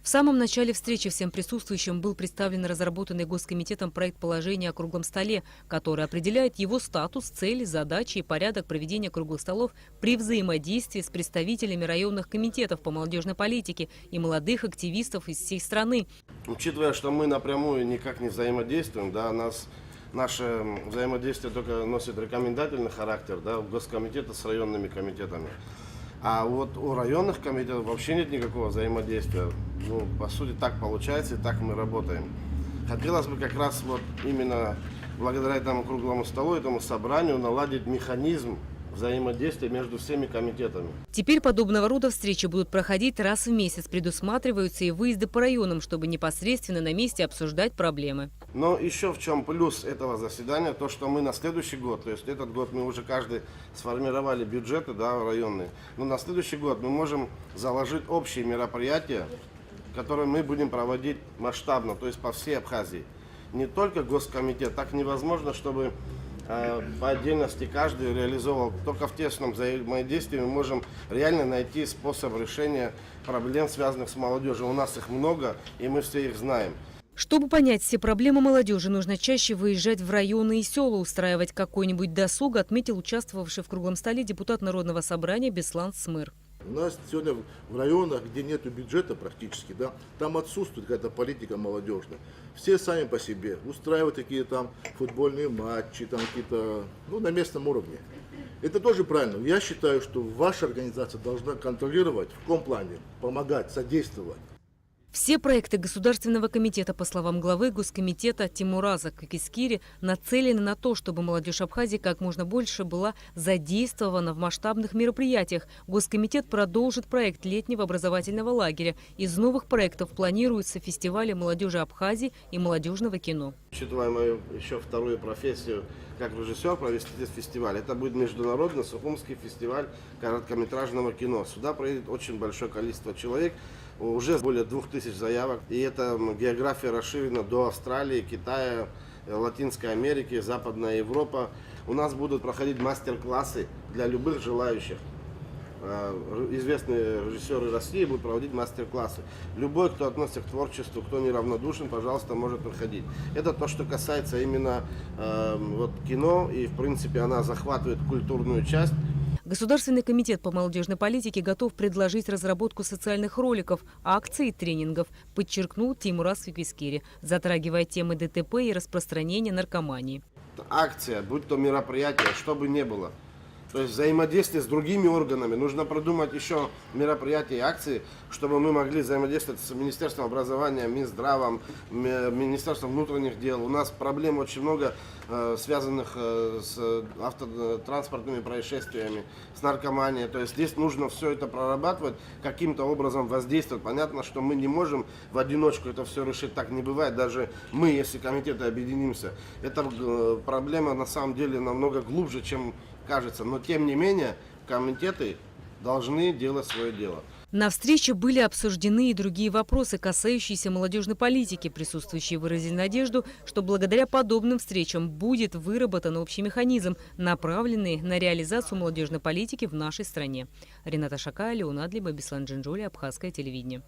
В самом начале встречи всем присутствующим был представлен разработанный Госкомитетом проект положения о круглом столе, который определяет его статус, цели, задачи и порядок проведения круглых столов при взаимодействии с представителями районных комитетов по молодежной политике и молодых активистов из всей страны. Учитывая, что мы напрямую никак не взаимодействуем, да, наше взаимодействие только носит рекомендательный характер, да, Госкомитета с районными комитетами. А вот у районных комитетов вообще нет никакого взаимодействия. Ну, по сути, так получается, и так мы работаем. Хотелось бы как раз вот именно благодаря этому круглому столу, этому собранию наладить механизм взаимодействия между всеми комитетами. Теперь подобного рода встречи будут проходить раз в месяц. Предусматриваются и выезды по районам, чтобы непосредственно на месте обсуждать проблемы. Но еще в чем плюс этого заседания, то что мы на следующий год, то есть этот год мы уже каждый сформировали бюджеты, да, районные, но на следующий год мы можем заложить общие мероприятия, которые мы будем проводить масштабно, то есть по всей Абхазии. Не только Госкомитет, так невозможно, чтобы по отдельности каждый реализовал. Только в тесном взаимодействии мы можем реально найти способ решения проблем, связанных с молодежью. У нас их много, и мы все их знаем. Чтобы понять все проблемы молодежи, нужно чаще выезжать в районы и села, устраивать какой-нибудь досуг, отметил участвовавший в круглом столе депутат Народного собрания Беслан Смыр. У нас сегодня в районах, где нет бюджета практически, да, там отсутствует какая-то политика молодежная. Все сами по себе устраивают такие там футбольные матчи, там какие-то, ну, на местном уровне. Это тоже правильно. Я считаю, что ваша организация должна контролировать, в каком плане, помогать, содействовать. Все проекты Государственного комитета, по словам главы Госкомитета Тимураза Квикискири, нацелены на то, чтобы молодежь Абхазии как можно больше была задействована в масштабных мероприятиях. Госкомитет продолжит проект летнего образовательного лагеря. Из новых проектов планируются фестивали молодежи Абхазии и молодежного кино. Учитывая мою еще вторую профессию как режиссер, провести этот фестиваль. Это будет международный Сухумский фестиваль короткометражного кино. Сюда приедет очень большое количество человек. Уже более 2000 заявок. И эта география расширена до Австралии, Китая, Латинской Америки, Западная Европа. У нас будут проходить мастер-классы для любых желающих. Известные режиссеры России будут проводить мастер-классы. Любой, кто относится к творчеству, кто неравнодушен, пожалуйста, может приходить. Это то, что касается именно вот, кино. И, в принципе, она захватывает культурную часть. Государственный комитет по молодежной политике готов предложить разработку социальных роликов, акций и тренингов, подчеркнул Тимураз Квикискири, затрагивая темы ДТП и распространения наркомании. Акция, будь то мероприятие, что бы ни было. То есть взаимодействие с другими органами. Нужно продумать еще мероприятия и акции, чтобы мы могли взаимодействовать с Министерством образования, Минздравом, Министерством внутренних дел. У нас проблем очень много, связанных с автотранспортными происшествиями, с наркоманией. То есть здесь нужно все это прорабатывать, каким-то образом воздействовать. Понятно, что мы не можем в одиночку это все решить. Так не бывает. Даже мы, если комитеты объединимся. Эта проблема на самом деле намного глубже, чем кажется. Но тем не менее комитеты должны делать свое дело. На встрече были обсуждены и другие вопросы, касающиеся молодежной политики. Присутствующие выразили надежду, что благодаря подобным встречам будет выработан общий механизм, направленный на реализацию молодежной политики в нашей стране. Рената Шакая, Леонид Адлиба, Беслан Джинджоли, Абхазское телевидение.